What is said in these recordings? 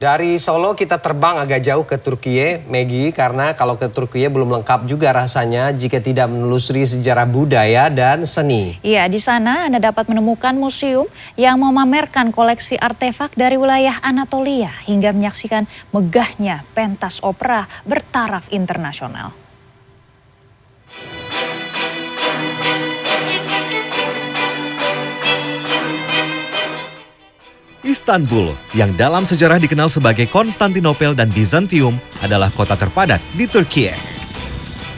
Dari Solo kita terbang agak jauh ke Turkiye, Maggie, karena kalau ke Turkiye belum lengkap juga rasanya jika tidak menelusuri sejarah budaya dan seni. Iya, di sana Anda dapat menemukan museum yang memamerkan koleksi artefak dari wilayah Anatolia hingga menyaksikan megahnya pentas opera bertaraf internasional. Istanbul, yang dalam sejarah dikenal sebagai Konstantinopel dan Bizantium, adalah kota terpadat di Turkiye.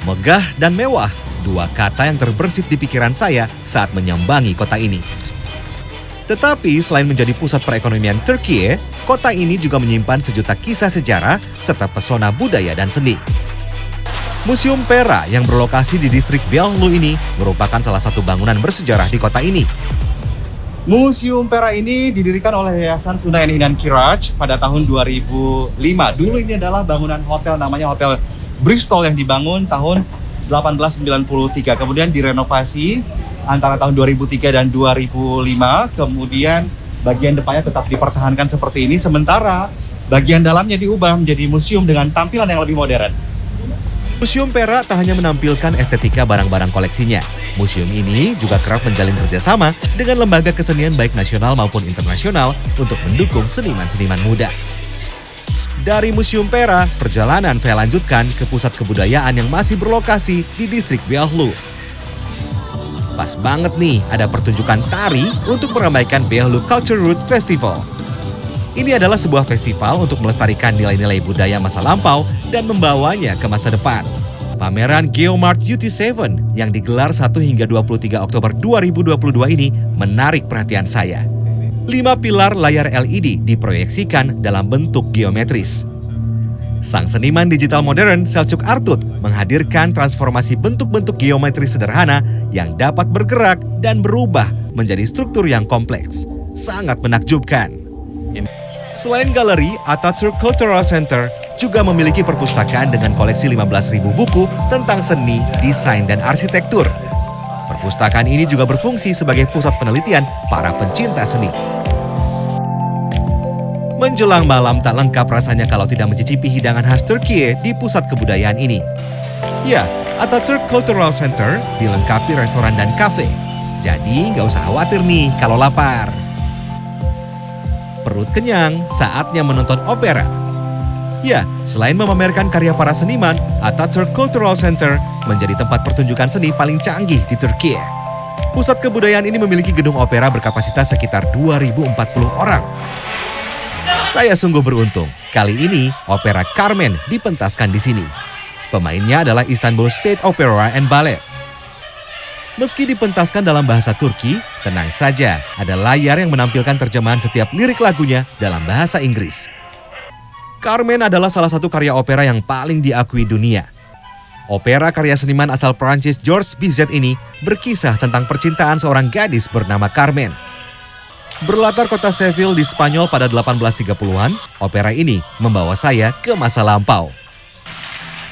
Megah dan mewah, dua kata yang terbersit di pikiran saya saat menyambangi kota ini. Tetapi selain menjadi pusat perekonomian Turkiye, kota ini juga menyimpan sejuta kisah sejarah serta pesona budaya dan seni. Museum Pera yang berlokasi di distrik Beyoğlu ini merupakan salah satu bangunan bersejarah di kota ini. Museum Pera ini didirikan oleh Yayasan Suna Enih dan Kiraj pada tahun 2005. Dulu ini adalah bangunan hotel, namanya Hotel Bristol, yang dibangun tahun 1893. Kemudian direnovasi antara tahun 2003 dan 2005. Kemudian bagian depannya tetap dipertahankan seperti ini. Sementara bagian dalamnya diubah menjadi museum dengan tampilan yang lebih modern. Museum Pera tak hanya menampilkan estetika barang-barang koleksinya. Museum ini juga kerap menjalin kerjasama dengan lembaga kesenian baik nasional maupun internasional untuk mendukung seniman-seniman muda. Dari Museum Pera, perjalanan saya lanjutkan ke pusat kebudayaan yang masih berlokasi di distrik Beyoğlu. Pas banget nih, ada pertunjukan tari untuk meramaikan Beyoğlu Culture Route Festival. Ini adalah sebuah festival untuk melestarikan nilai-nilai budaya masa lampau dan membawanya ke masa depan. Pameran Geomart UT7 yang digelar 1 hingga 23 Oktober 2022 ini menarik perhatian saya. 5 pilar layar LED diproyeksikan dalam bentuk geometris. Sang seniman digital modern Selçuk Artut menghadirkan transformasi bentuk-bentuk geometris sederhana yang dapat bergerak dan berubah menjadi struktur yang kompleks. Sangat menakjubkan. Selain galeri, Atatürk Cultural Center juga memiliki perpustakaan dengan koleksi 15.000 buku tentang seni, desain, dan arsitektur. Perpustakaan ini juga berfungsi sebagai pusat penelitian para pencinta seni. Menjelang malam tak lengkap rasanya kalau tidak mencicipi hidangan khas Turkiye di pusat kebudayaan ini. Ya, Atatürk Cultural Center dilengkapi restoran dan kafe. Jadi nggak usah khawatir nih kalau lapar. Perut kenyang, saatnya menonton opera. Ya, selain memamerkan karya para seniman, Atatürk Cultural Center menjadi tempat pertunjukan seni paling canggih di Turkiye. Pusat kebudayaan ini memiliki gedung opera berkapasitas sekitar 2.040 orang. Saya sungguh beruntung, kali ini opera Carmen dipentaskan di sini. Pemainnya adalah Istanbul State Opera and Ballet. Meski dipentaskan dalam bahasa Turki, tenang saja, ada layar yang menampilkan terjemahan setiap lirik lagunya dalam bahasa Inggris. Carmen adalah salah satu karya opera yang paling diakui dunia. Opera karya seniman asal Prancis Georges Bizet ini berkisah tentang percintaan seorang gadis bernama Carmen. Berlatar kota Seville di Spanyol pada 1830-an, opera ini membawa saya ke masa lampau.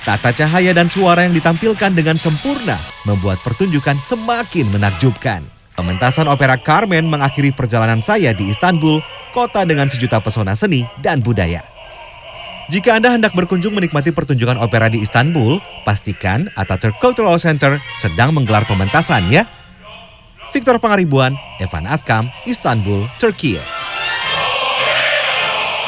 Tata cahaya dan suara yang ditampilkan dengan sempurna membuat pertunjukan semakin menakjubkan. Pementasan opera Carmen mengakhiri perjalanan saya di Istanbul, kota dengan sejuta pesona seni dan budaya. Jika Anda hendak berkunjung menikmati pertunjukan opera di Istanbul, pastikan Atatürk Cultural Center sedang menggelar pementasan ya. Victor Pangaribuan, Evan Askam, Istanbul, Turkiye.